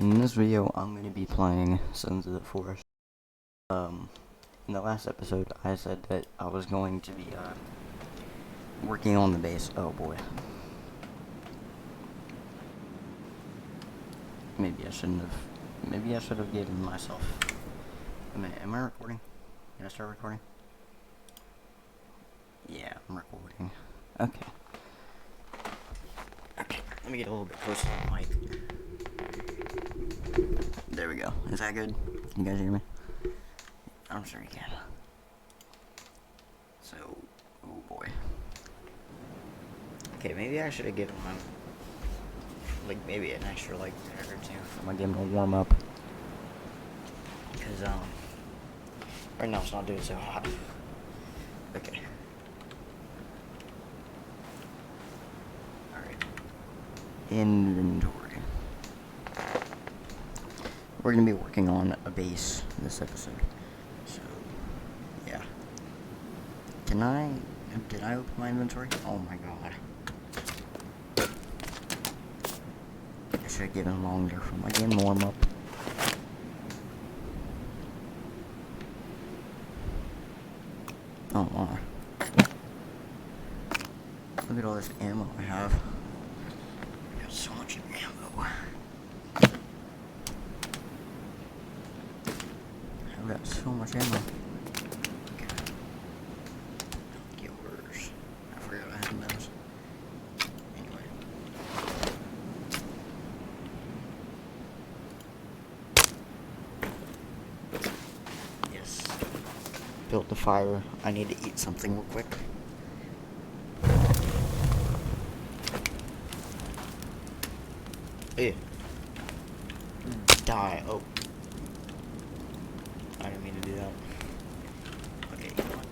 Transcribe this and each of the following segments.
In this video, I'm going to be playing Sons of the Forest. In the last episode, I said that I was going to be, working on the base. Oh boy. Maybe I should have given myself a minute. Am I recording? Did I start recording? Yeah, I'm recording. Okay. Okay, let me get a little bit closer to the mic. There we go. Is that good? Can you guys hear me? I'm sure you can. So, oh boy. Okay, maybe I should have given him, like, maybe an extra, like, minute or two. I'm gonna give him a warm up. Because, right now it's not doing so hot. Okay. Alright. Inventory. We're going to be working on a base this episode. So, yeah. Did I open my inventory? Oh my god. I should have given longer for my game warm up. Oh my. Look at all this ammo I have. I got so much ammo. I've got so much ammo. Okay. Yours. I forgot I had those. Anyway. Yes. Built the fire. I need to eat something real quick. Ew. Die. Oh. I didn't mean to do that. Okay, you know what?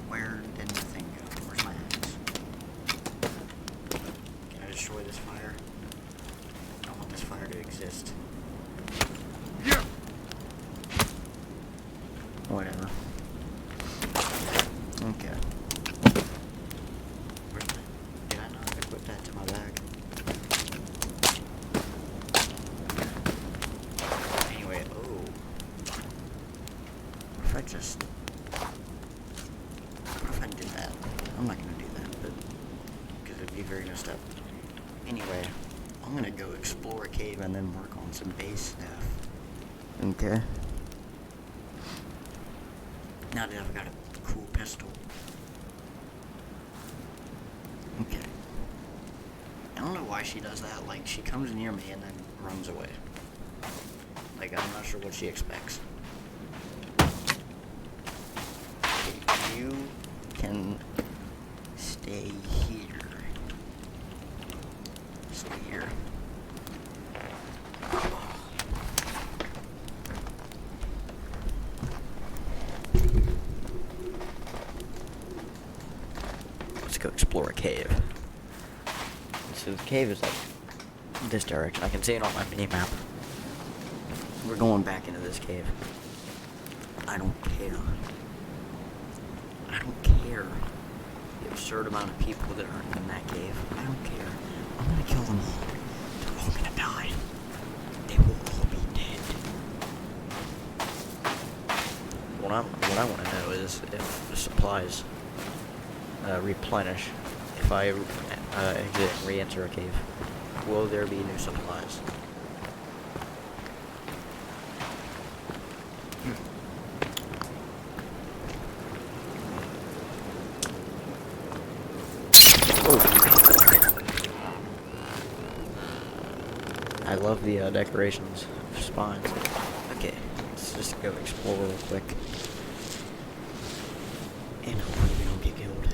Where did the thing go? Where's my axe? Can I destroy this fire? I don't want this fire to exist. Yeah. Whatever. Okay. Did I not equip that to my bag? Anyway, oh. What if I did that? I'm not gonna do that, but because it'd be very messed up. Anyway, I'm gonna go explore a cave and then work on some base stuff. Okay. Now that I've got a cool pistol. Okay. I don't know why she does that. Like, she comes near me and then runs away. Like, I'm not sure what she expects. You can stay here. Stay here. Let's go explore a cave. So the cave is like this direction. I can see it on my mini map. We're going back into this cave. I don't care. I don't care the absurd amount of people that are in that cave. I don't care. I'm gonna kill them all. They're all gonna die. They will all be dead. What I want to know is if the supplies replenish. If I exit and re-enter a cave, will there be new supplies? I love the decorations of spawns. Okay, let's just go explore real quick. And hopefully we don't get killed.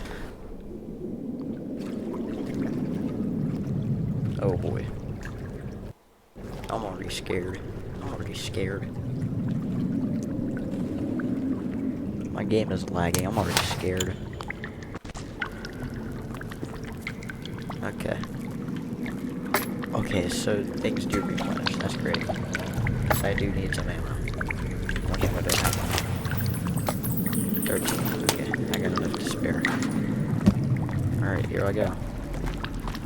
Oh boy. I'm already scared. My game is lagging. I'm already scared. Okay. Okay, so things do replenish. That's great. I do need some ammo. Okay, what do I have? 13. Okay, I got enough to spare. Alright, here I go.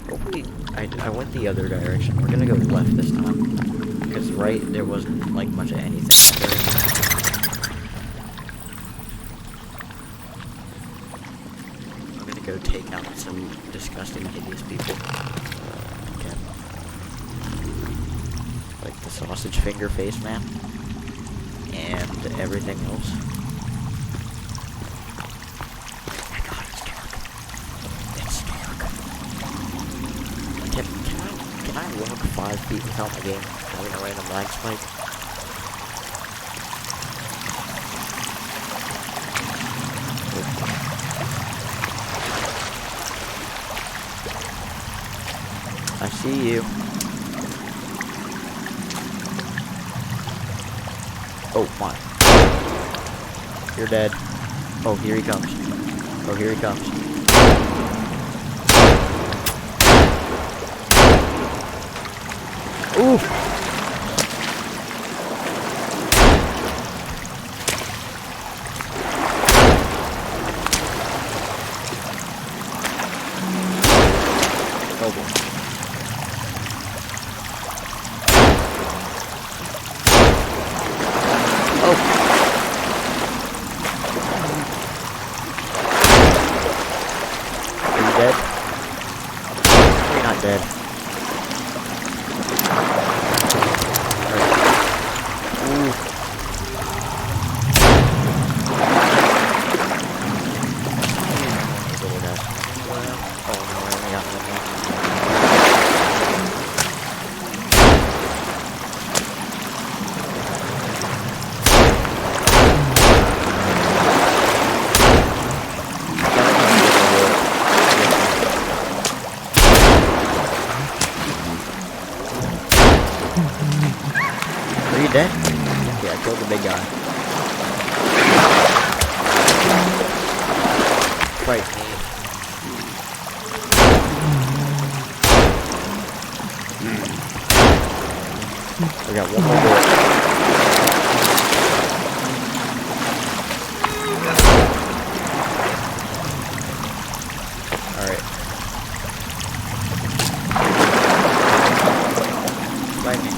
Hopefully, I went the other direction. We're gonna go left this time. Because right, there wasn't, like, much of anything that direction. I'm gonna go take out some disgusting, hideous people. Okay. Like the sausage finger face man. And everything else. My god, it's dark. It's dark. Can I walk 5 feet without my game having a random lag spike? I see you. Oh my. You're dead. Oh, here he comes. Oh, here he comes. Ooh! Oh boy. Oh! Are you dead? You're not dead. Are you dead? Yeah, I killed the big guy. Fight me. We got one more bullet. Alright. Fight me.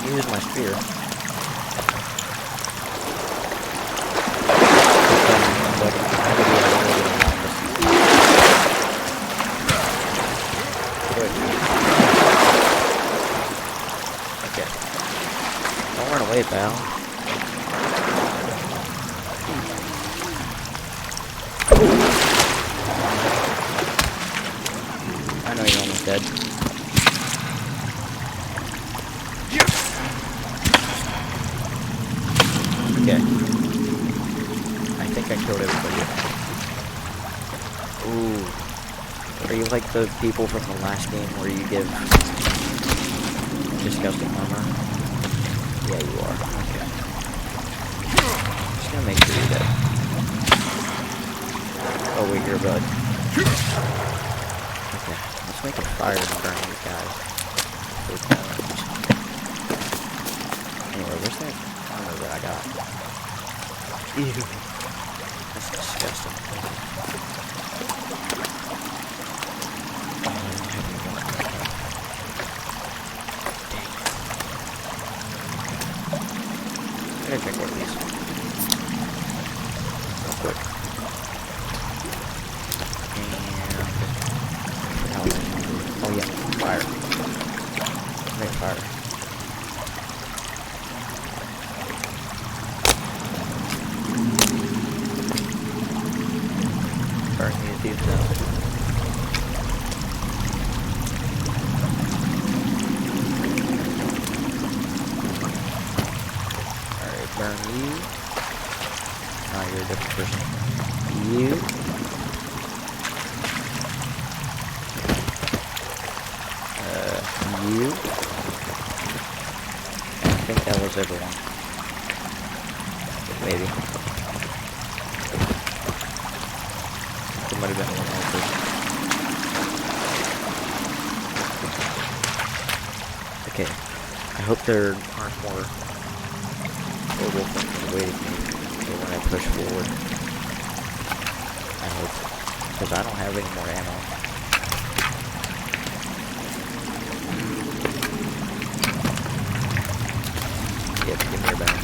Use my spear. Okay. Don't run away, pal. I know you're almost dead. Okay. I think I killed everybody. Ooh. Are you like the people from the last game where you give disgusting armor? Yeah, you are. Okay. Just gonna make sure you're dead. Oh wait, you're a bud. Okay. Let's make a fire and burn these guys. Anyway, where's that armor that I got? Ew. That's disgusting. I'm gonna drink one of these. Real quick. And... oh yeah, fire. Make fire. Burn these dudes down. Alright, burn you. Oh, you're a different person. You. You. I think that was everyone. Maybe. There might have been one more person. Okay. I hope there aren't more horrible things awaiting me when I push forward. I hope. Because I don't have any more ammo. Yep, give me your back.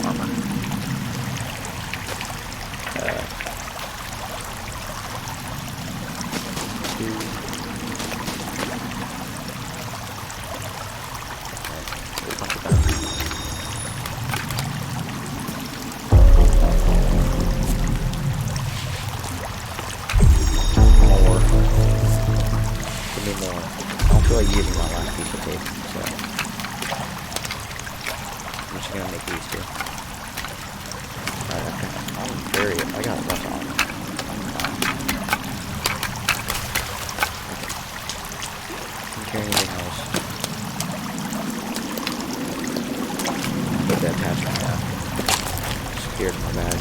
Armor. Two. A bunch of batteries. More. Give me more. I don't feel like using my last piece of tape, so I'm just gonna make these two. Alright, okay. I got less on. I'm fine. Okay. Didn't carry anything else. Put that attachment down. Scared my bag.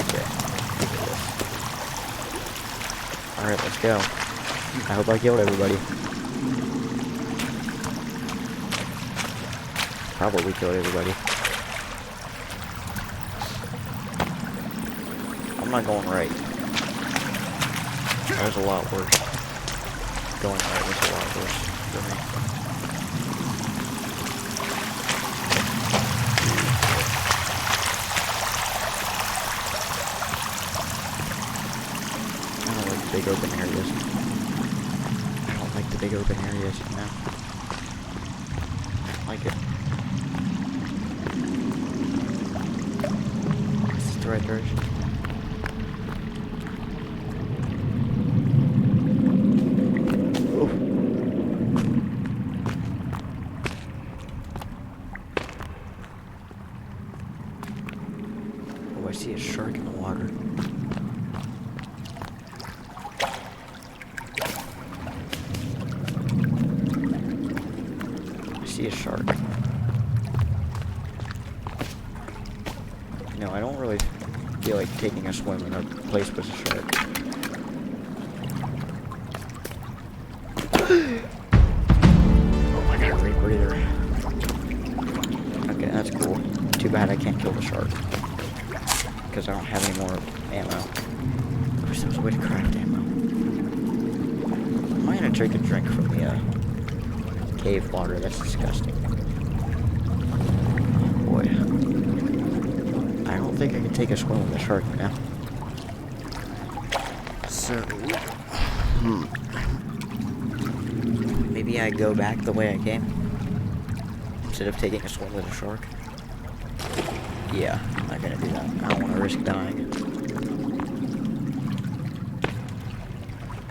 Okay. Alright, let's go. I hope I killed everybody. Probably killed everybody. I'm not going right. That was a lot worse. Going right was a lot worse for me. I don't like the big open areas. I don't like the big open areas, you know? I don't like it. Is this the right direction? Oh, I see a shark in the water. I see a shark. No, I don't really feel like taking a swim in a place with a shark. Oh, I got a great breather. Okay, that's cool. Too bad I can't kill the shark. Because I don't have any more ammo. I wish there was a way to craft ammo. I'm not gonna take a drink from the cave water. That's disgusting. Oh boy. I don't think I can take a swim with a shark now. So, maybe I go back the way I came instead of taking a swim with a shark. Yeah, I'm not gonna do that. I don't want to risk dying.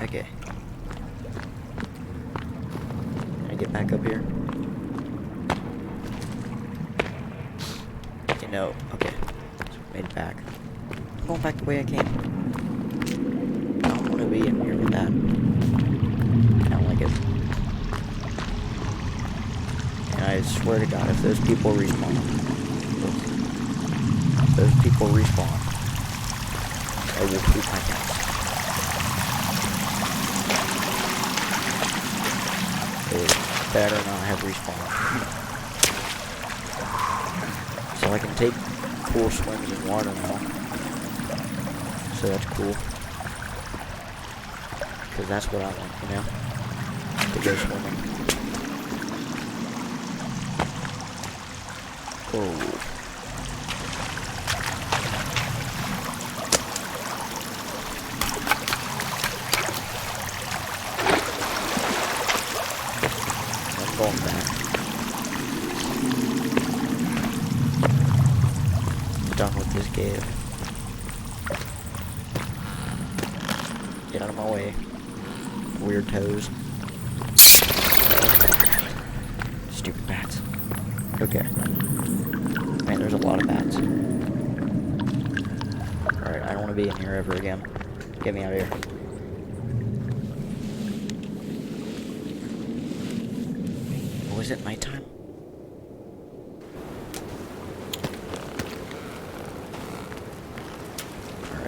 Okay. Can I get back up here? Okay, no. Okay. So made it back. I'm going back the way I came. I don't want to be in here with that. I don't like it. And I swear to God, if those people respawn, I will poop my pants. They better not have respawn. So I can take cool swims in water now. So that's cool. Because that's what I want, you know? To go swimming. Oh. I'm going back. I'm done with this cave. Get out of my way. Weird toes. Stupid bats. Okay. Man, there's a lot of bats. Alright, I don't want to be in here ever again. Get me out of here. Oh, is it nighttime?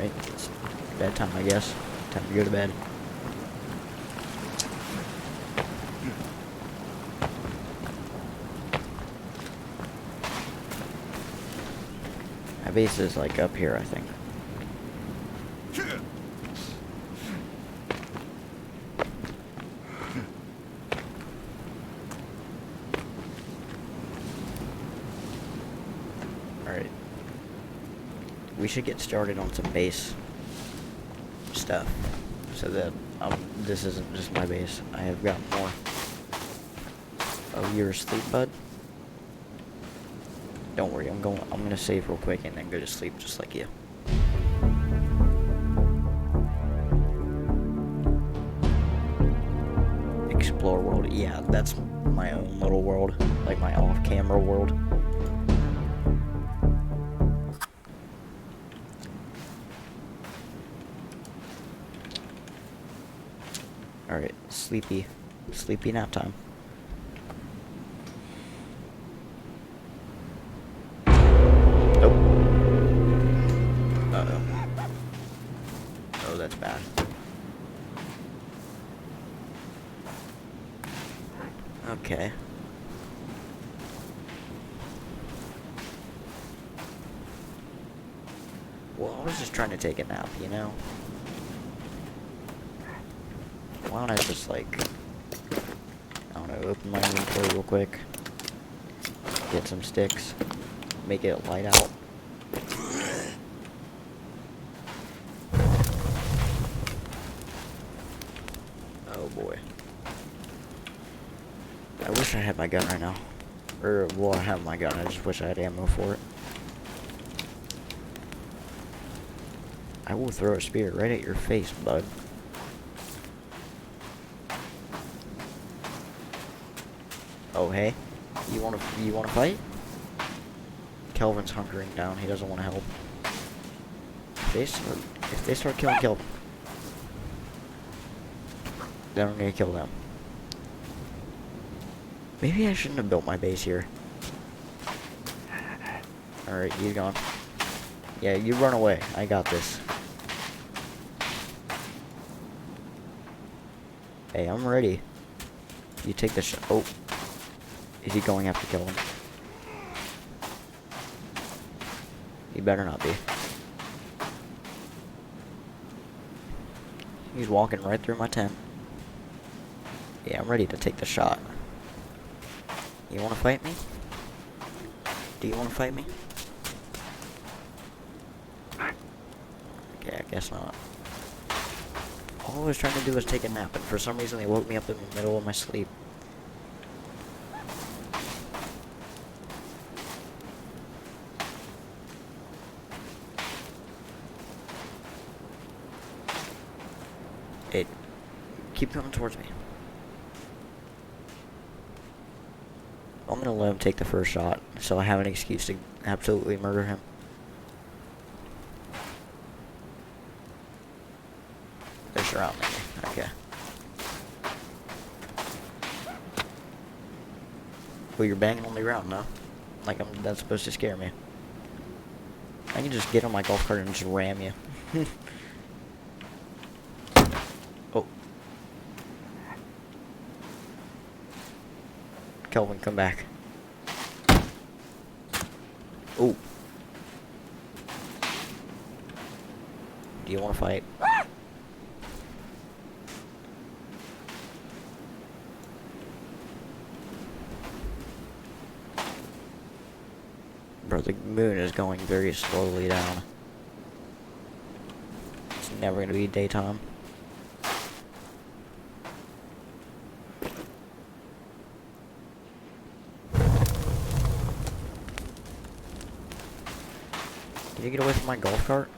Alright, it's bedtime, I guess. Time to go to bed. My base is like up here, I think. Alright. We should get started on some base stuff. So that this isn't just my base. I have got more. Oh, you're asleep, bud? Don't worry, I'm gonna save real quick and then go to sleep just like you. Explore world. Yeah, that's my own little world. Like my off-camera world. Alright, sleepy nap time. Nope. Uh-oh. Oh, that's bad. Okay. Well, I was just trying to take a nap, you know? Why don't I just, like, I don't know, open my inventory real quick, get some sticks, make it light out. Oh boy. I wish I had my gun right now. Or, well, I have my gun, I just wish I had ammo for it. I will throw a spear right at your face, bud. Oh, hey, you wanna fight? Kelvin's hunkering down. He doesn't want to help. If they start killing Kelvin, then I'm gonna kill them. Maybe I shouldn't have built my base here. All right, he's gone. Yeah, you run away. I got this. Hey, I'm ready. You take the shot. Oh. Is he going after Kelvin? He better not be. He's walking right through my tent. Yeah, I'm ready to take the shot. You wanna fight me? Do you wanna fight me? Okay, I guess not. All I was trying to do was take a nap, and for some reason they woke me up in the middle of my sleep. Hey, keep coming towards me. I'm gonna let him take the first shot, so I have an excuse to absolutely murder him. They're surrounding me. Okay. Well, you're banging on the ground now. Like that's supposed to scare me. I can just get on my golf cart and just ram you. Oh. Kelvin, come back. Oh. Do you want to fight? Bro, the moon is going very slowly down. It's never gonna be daytime. Can you get away from my golf cart?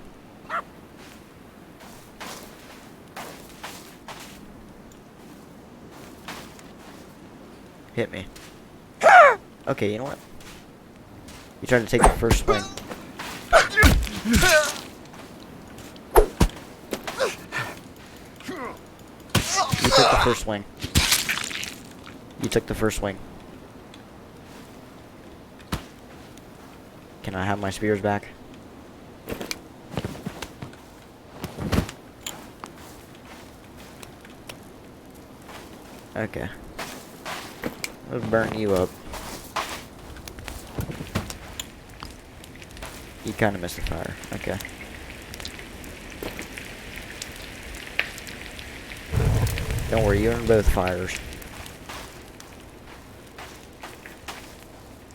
Hit me. Okay, you know what? You tried to take the first swing. You took the first swing. You took the first swing. Can I have my spears back? Okay. Let's burn you up. You kind of missed the fire. Okay. Don't worry, you're in both fires.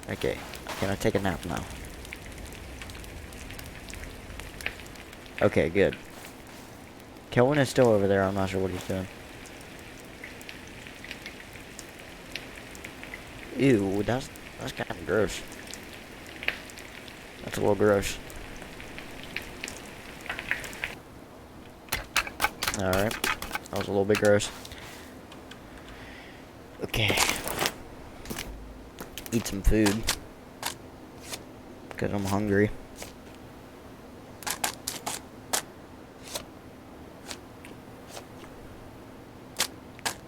Okay. Can I take a nap now? Okay, good. Kelvin is still over there. I'm not sure what he's doing. Ew, that's kind of gross. That's a little gross. Alright. That was a little bit gross. Okay. Eat some food. Because I'm hungry.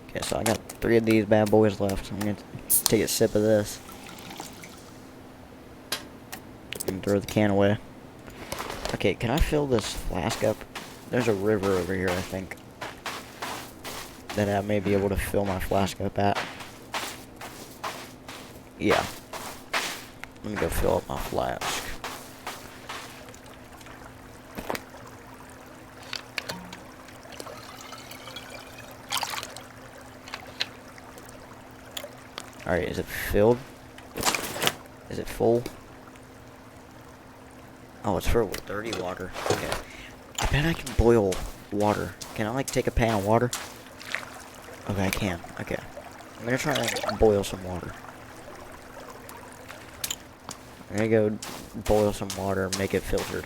Okay, so I got 3 of these bad boys left. I'm gonna take a sip of this. And throw the can away. Okay, can I fill this flask up? There's a river over here, I think, that I may be able to fill my flask up at. Yeah. Let me go fill up my flask. Alright, is it filled? Is it full? Oh, it's filled with dirty water. Okay. I bet I can boil water. Can I, like, take a pan of water? Okay, I can. Okay. I'm gonna try and boil some water. I'm gonna go boil some water and make it filtered.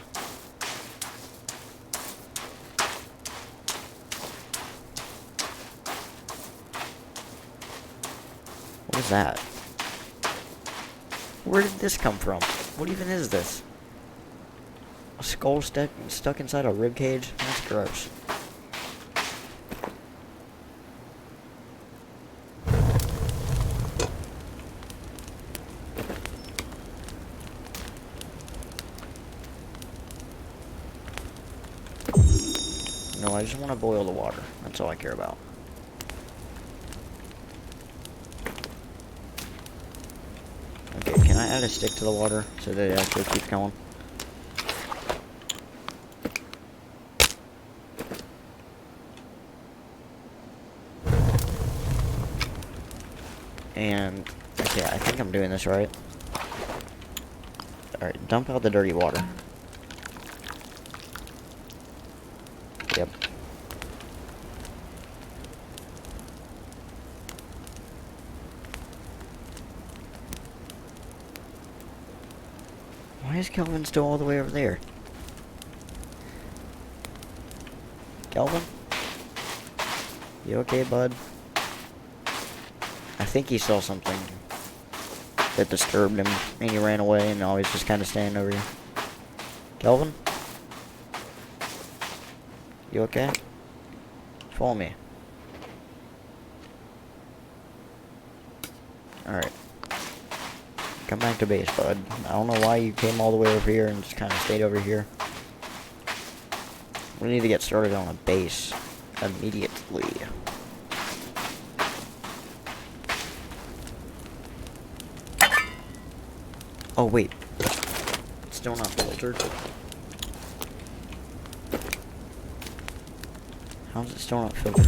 What is that? Where did this come from? What even is this? A skull stuck inside a rib cage? That's gross. No, I just want to boil the water. That's all I care about. Okay, can I add a stick to the water so that it actually keeps going? And, okay, I think I'm doing this right. Alright, dump out the dirty water. Yep. Why is Kelvin still all the way over there? Kelvin? You okay, bud? I think he saw something that disturbed him, and he ran away, and now he's just kind of standing over here. Kelvin? You okay? Follow me. Alright. Come back to base, bud. I don't know why you came all the way over here and just kind of stayed over here. We need to get started on a base immediately. Oh, wait. It's still not filtered. How is it still not filtered?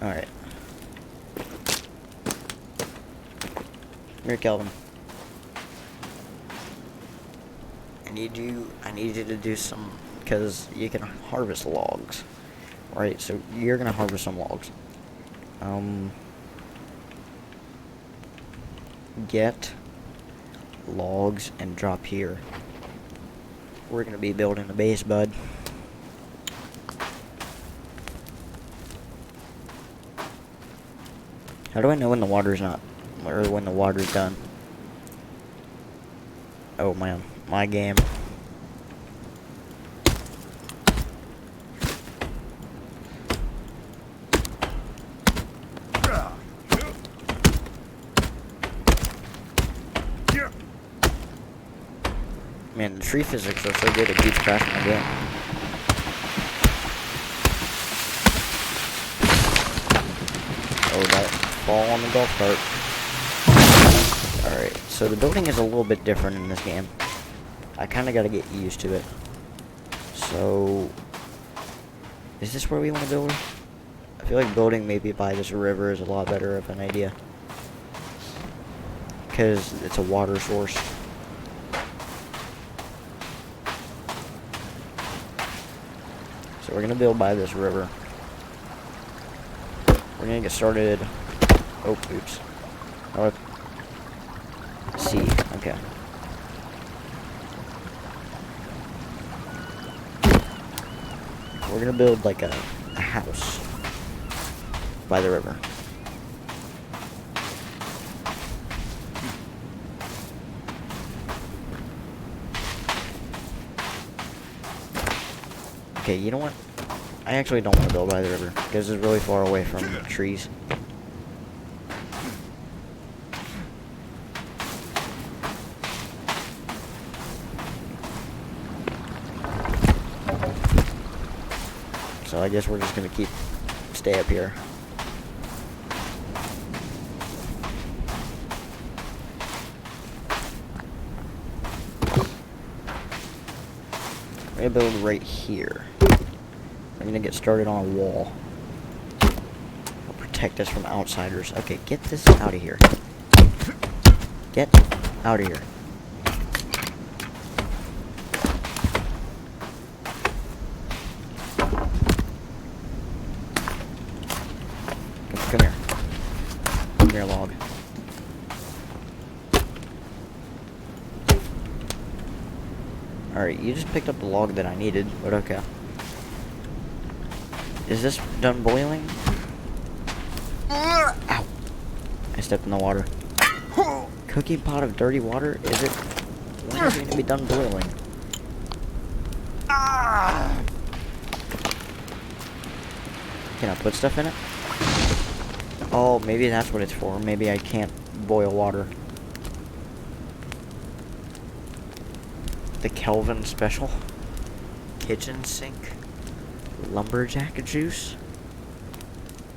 Alright. Here, Kelvin. I need you to do some, because you can harvest logs. Right, so you're gonna harvest some logs. Get logs and drop here. We're gonna be building a base, bud. How do I know when the water's not, or when the water's done? Oh man, my game. Man, the tree physics are so good it keeps crashing my game. fall on the golf cart. Alright, so the building is a little bit different in this game. I kind of got to get used to it. So, is this where we want to build? I feel like building maybe by this river is a lot better of an idea. Because it's a water source. So we're going to build by this river. We're going to get started. Oh, oops. Oh, C. Okay. We're going to build like a house by the river. Okay, you know what? I actually don't want to build by the river because it's really far away from the trees. So I guess we're just gonna stay up here. I'm gonna build right here. I'm gonna get started on a wall. It'll protect us from outsiders. Okay, get this out of here. Get out of here. Come here. Come here, log. Alright, you just picked up the log that I needed, but okay. Is this done boiling? Ow! I stepped in the water. Cooking pot of dirty water? Is it? When is it going to be done boiling? Can I put stuff in it? Oh, maybe that's what it's for. Maybe I can't boil water. The Kelvin special. Kitchen sink. Lumberjack juice.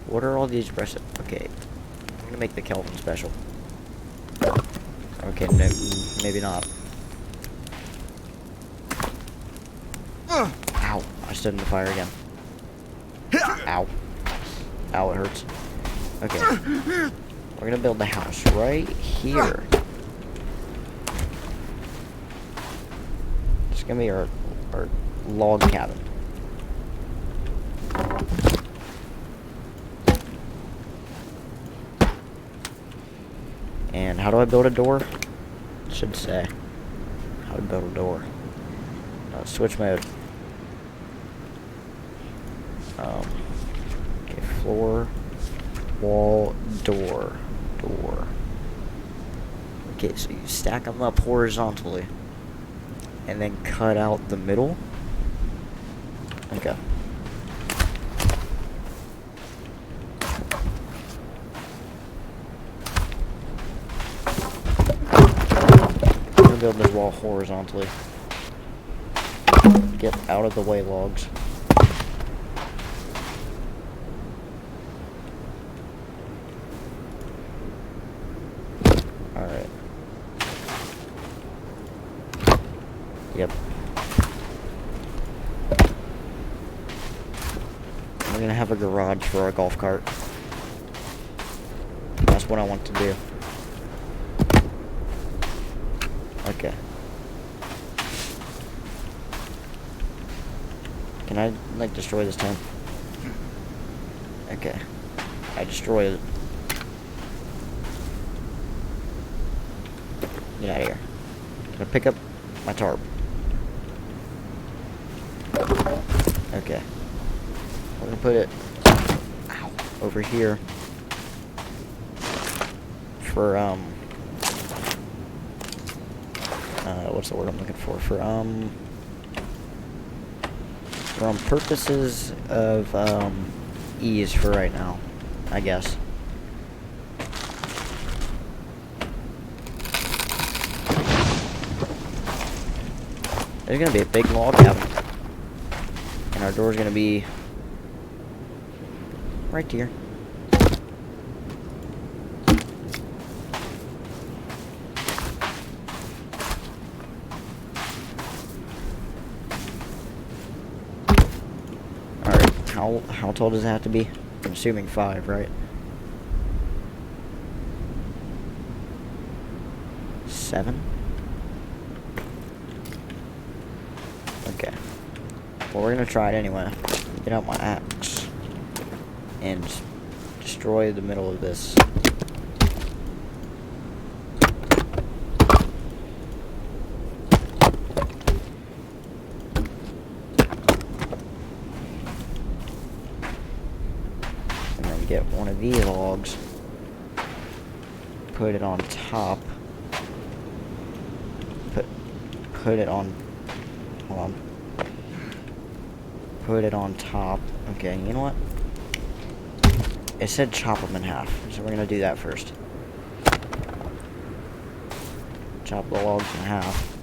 What are all these recipes? Okay, I'm gonna make the Kelvin special. Okay, no, maybe not. Ow! I stood in the fire again. Ow! Ow! It hurts. Okay, we're gonna build the house right here. It's gonna be our log cabin. And how do I build a door? It should say how to build a door. Switch mode. Okay, floor, wall, door. Okay, so you stack them up horizontally, and then cut out the middle. Okay. Build this wall horizontally. Get out of the way, logs. Alright. Yep. We're gonna have a garage for our golf cart. That's what I want to do. Okay. Can I, like, destroy this tent? Okay. I destroyed it. Get out of here. Can I pick up my tarp? Okay. We're gonna put it over here for, what's the word I'm looking for? For purposes of, ease for right now, I guess. There's gonna be a big log cabin. And our door's gonna be right here. How tall does it have to be? I'm assuming 5, right? 7? Okay. Well, we're gonna try it anyway. Get out my axe and destroy the middle of this. And then get one of these logs, put it on top, put it on, hold on, put it on top. Okay, you know what? It said chop them in half, so we're gonna do that first. Chop the logs in half.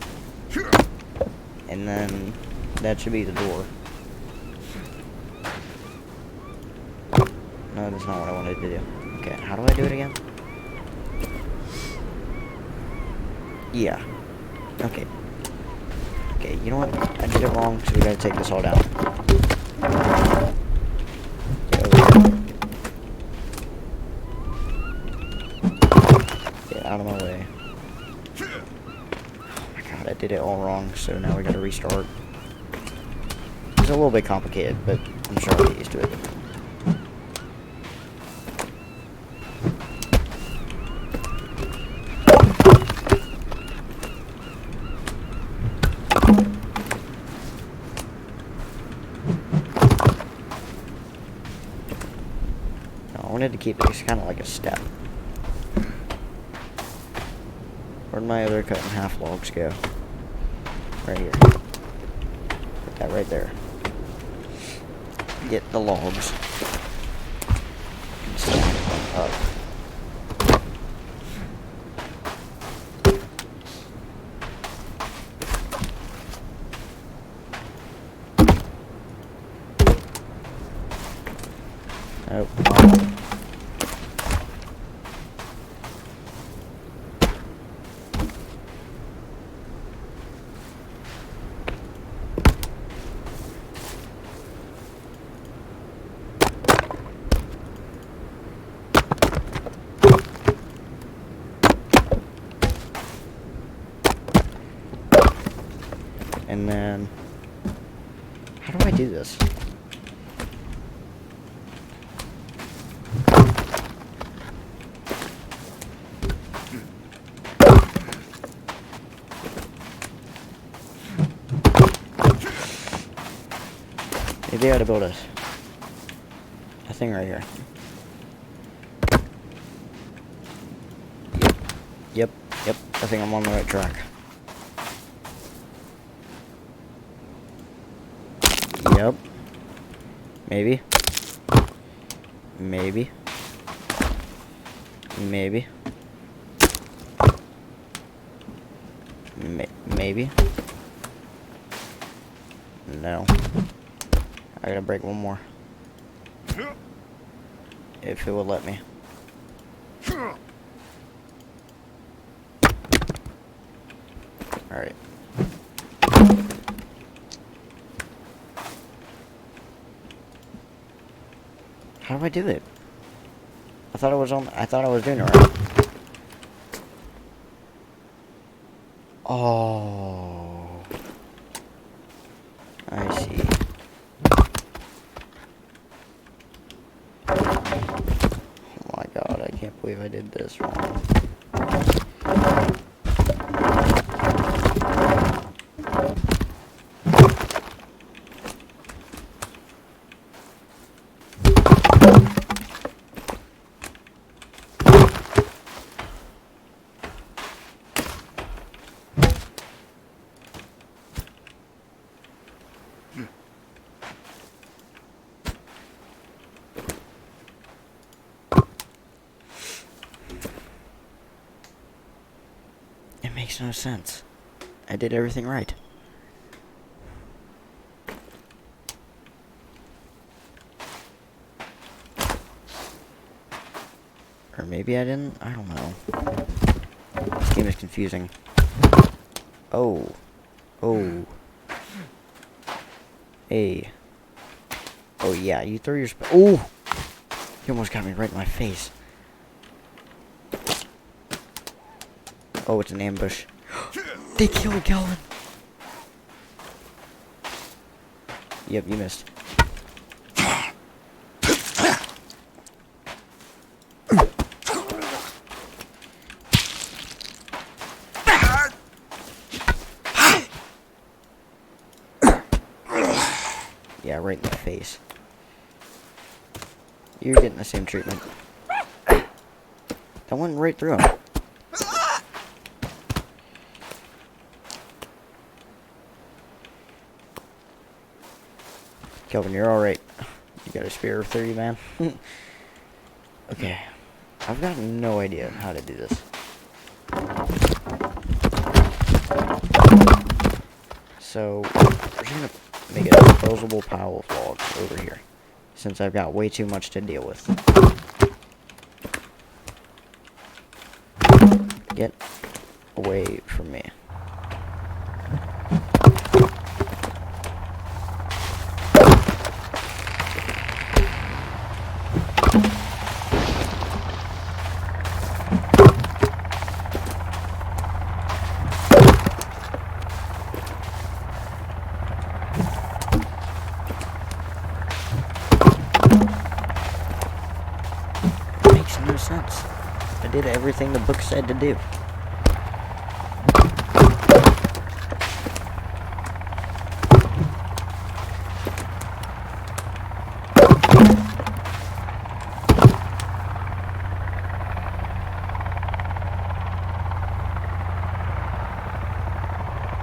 And then that should be the door. No, that's not what I wanted to do. Okay, how do I do it again? Yeah. Okay. Okay, you know what? I did it wrong, so we gotta take this all down. Get out of my way. Oh my god, I did it all wrong, so now we gotta restart. It's a little bit complicated, but I'm sure I'll get used to it. I wanted to keep it just kind of like a step. Where'd my other cut in half logs go? Right here. Put that right there. Get the logs. And stack them up. Nope. And then, how do I do this? Maybe I ought to build a thing right here. Yep. I think I'm on the right track. Yep. Maybe. Maybe. No. I gotta break one more. If it will let me. Alright. How do I do it? I thought I was doing it right. Oh. I see. Oh my god, I can't believe I did this wrong. It makes no sense. I did everything right. Or maybe I didn't? I don't know. This game is confusing. Oh. Hey. Oh yeah, you throw your ooh! You almost got me right in my face. Oh, it's an ambush. They killed Kelvin! Yep, you missed. Yeah, right in the face. You're getting the same treatment. That went right through him. Kelvin, you're alright. You got a spear of 30, man? Okay. I've got no idea how to do this. So, we're just gonna make a disposable pile of logs over here, since I've got way too much to deal with. Get away from me. Makes no sense. I did everything the book said to do.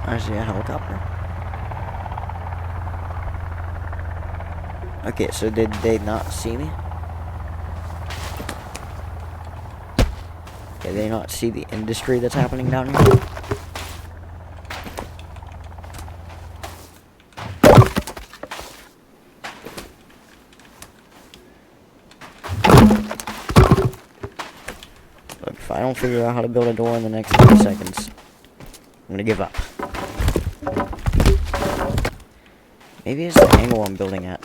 I see a helicopter. Okay, so did they not see me? Did they not see the industry that's happening down here? Look, if I don't figure out how to build a door in the next 30 seconds, I'm gonna give up. Maybe it's the angle I'm building at.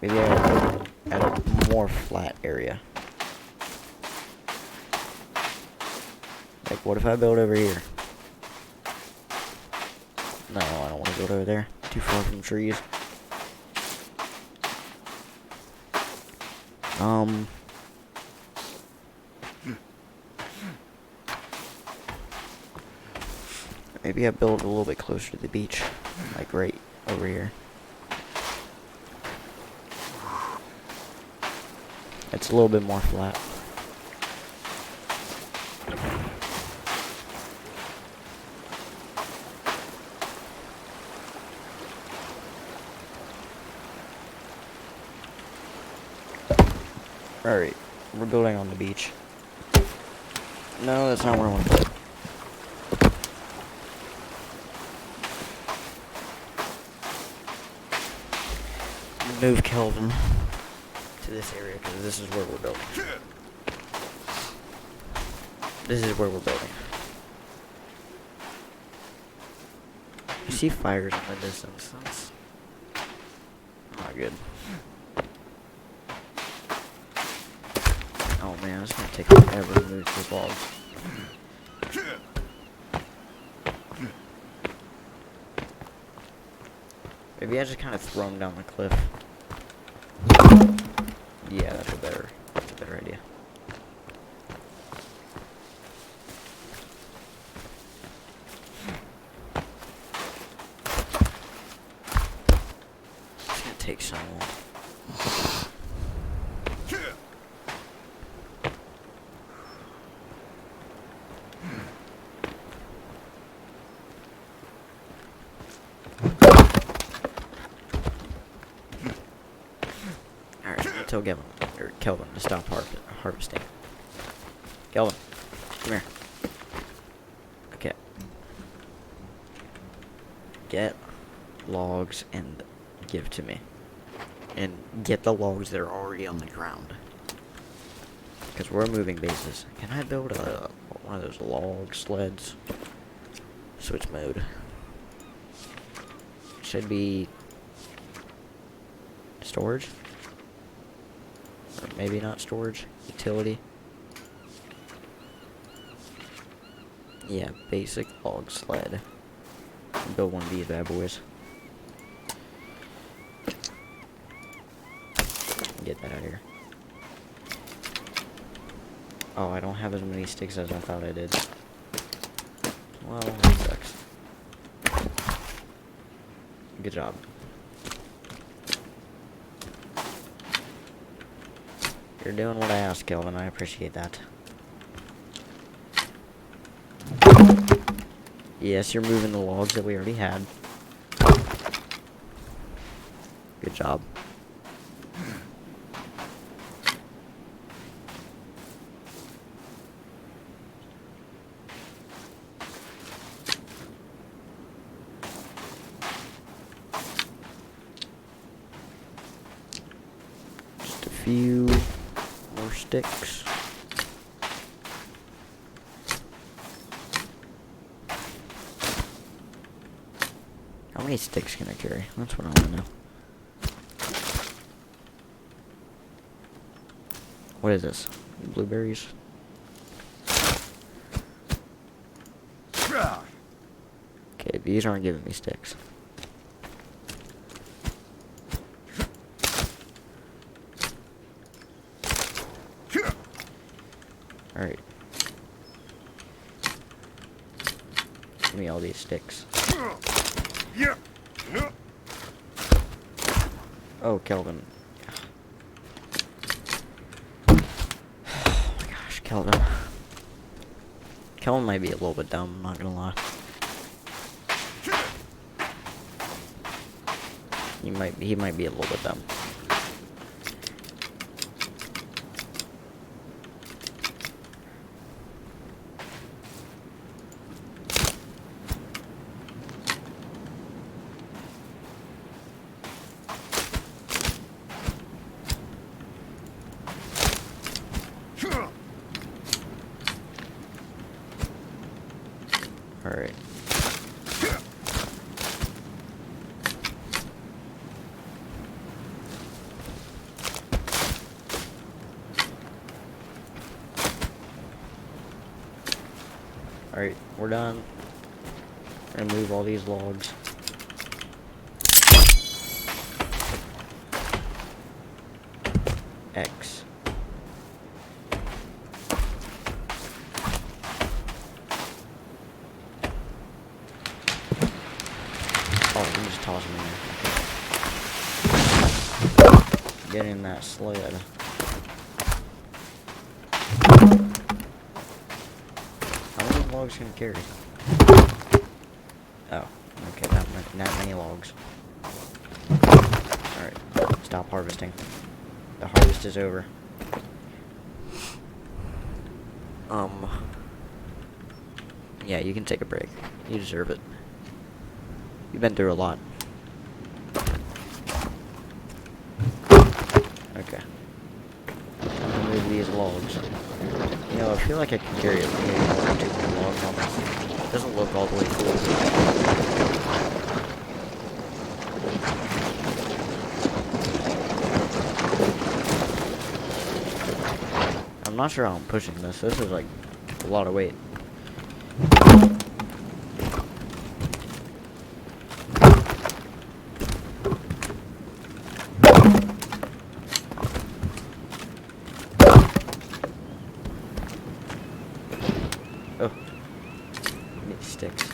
Maybe I gotta build at a more flat area. Like, what if I build over here? No, I don't want to build over there. Too far from trees. Maybe I build a little bit closer to the beach. Like right over here. It's a little bit more flat. Alright, we're building on the beach. No, that's not where I want to build. Move Kelvin to this area because this is where we're building. This is where we're building. I see fires in the distance. That's not good. Oh man, it's gonna take forever to move these logs. Maybe I just kind of throw them down the cliff. Yeah, that's a better idea. It's gonna take so long. Tell Kelvin to stop harvesting. Kelvin, come here. Okay. Get logs and give to me. And get the logs that are already on the ground. Because we're moving bases. Can I build one of those log sleds? Switch mode. should be storage. Or maybe not storage. Utility. Yeah, basic log sled. Build one of these bad boys. Get that out of here. Oh, I don't have as many sticks as I thought I did. Well, that sucks. Good job. You're doing what I asked, Kelvin. I appreciate that. Yes, you're moving the logs that we already had. Good job. Just a few more sticks. How many sticks can I carry? That's what I want to know. What is this? Blueberries? Okay, these aren't giving me sticks. Alright. Give me all these sticks. Oh, Kelvin. Oh my gosh, Kelvin. Kelvin might be a little bit dumb, I'm not gonna lie. He might be a little bit dumb. Alright. Alright, we're done. We're gonna move all these logs. X. Oh, let me just toss them in there. Get in that sled. How many logs can I carry? Oh, okay, not many logs. Alright, stop harvesting. The harvest is over. Yeah, you can take a break. You deserve it. You've been through a lot. Okay. I'm gonna move these logs. You know, I feel like I can carry maybe 1 or 2 more logs on this. It doesn't look all the way full. I'm not sure how I'm pushing this. This is like a lot of weight. Oh, I need sticks.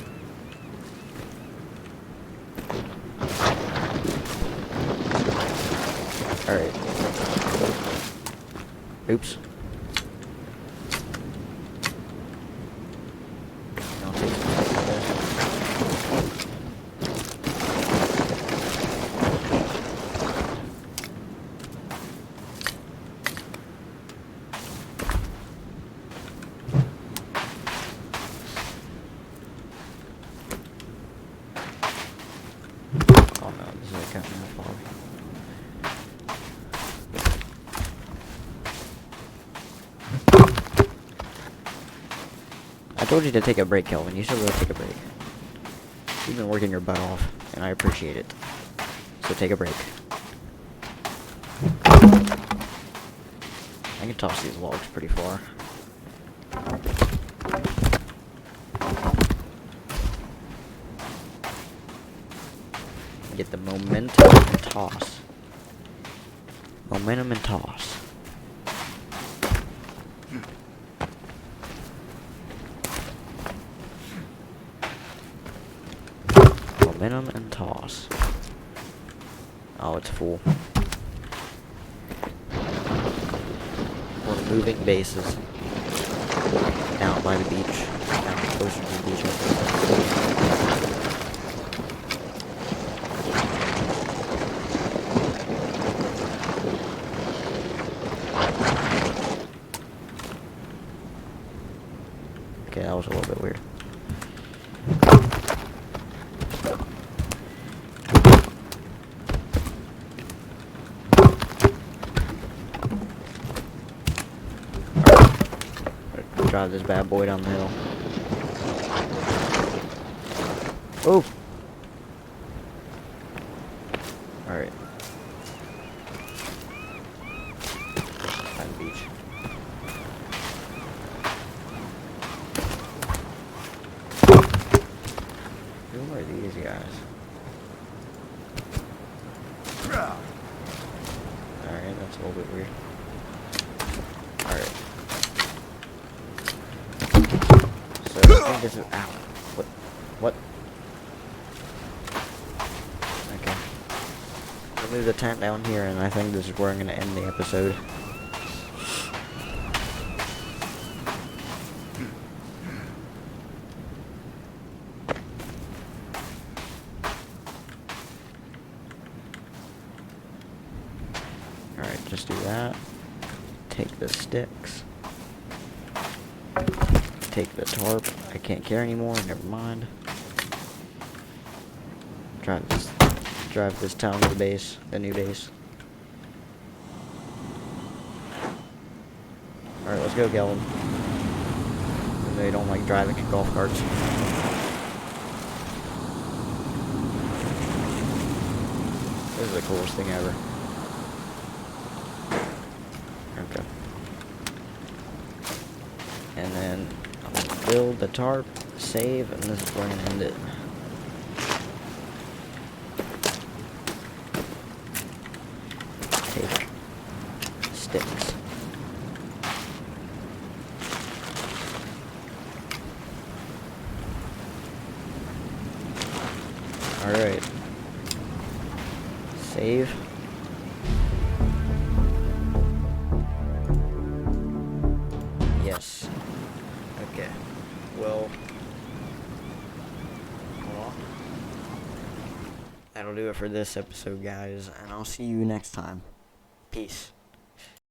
Alright. Oops. I'll take some sticks with this. Oh no, this is like cutting out fog. I told you to take a break, Kelvin. You should really take a break. You've been working your butt off. and I appreciate it. So take a break. I can toss these logs pretty far. Get the momentum and toss. Momentum and toss. Momentum and toss. Oh, it's full. We're moving bases. Down by the beach. Down closer to the beach. Okay, that was a little bit weird. Drive this bad boy down the hill. Oh! Alright. Find the beach. Who are these guys? Alright, that's a little bit weird. Alright. So I think this is ow. What? Okay. We'll move the tent down here, and I think this is where I'm gonna end the episode. Alright, just do that. Take the sticks. Take the tarp. I can't carry anymore. Never mind. Drive this town to the base, the new base. All right, let's go, Gelin. They don't like driving in golf carts. This is the coolest thing ever. Okay. And then I'm gonna build the tarp, save, and this is where I'm gonna end it. Take sticks. Alright. Save. Yes. Okay. Well. That'll do it for this episode, guys, and I'll see you next time. Peace.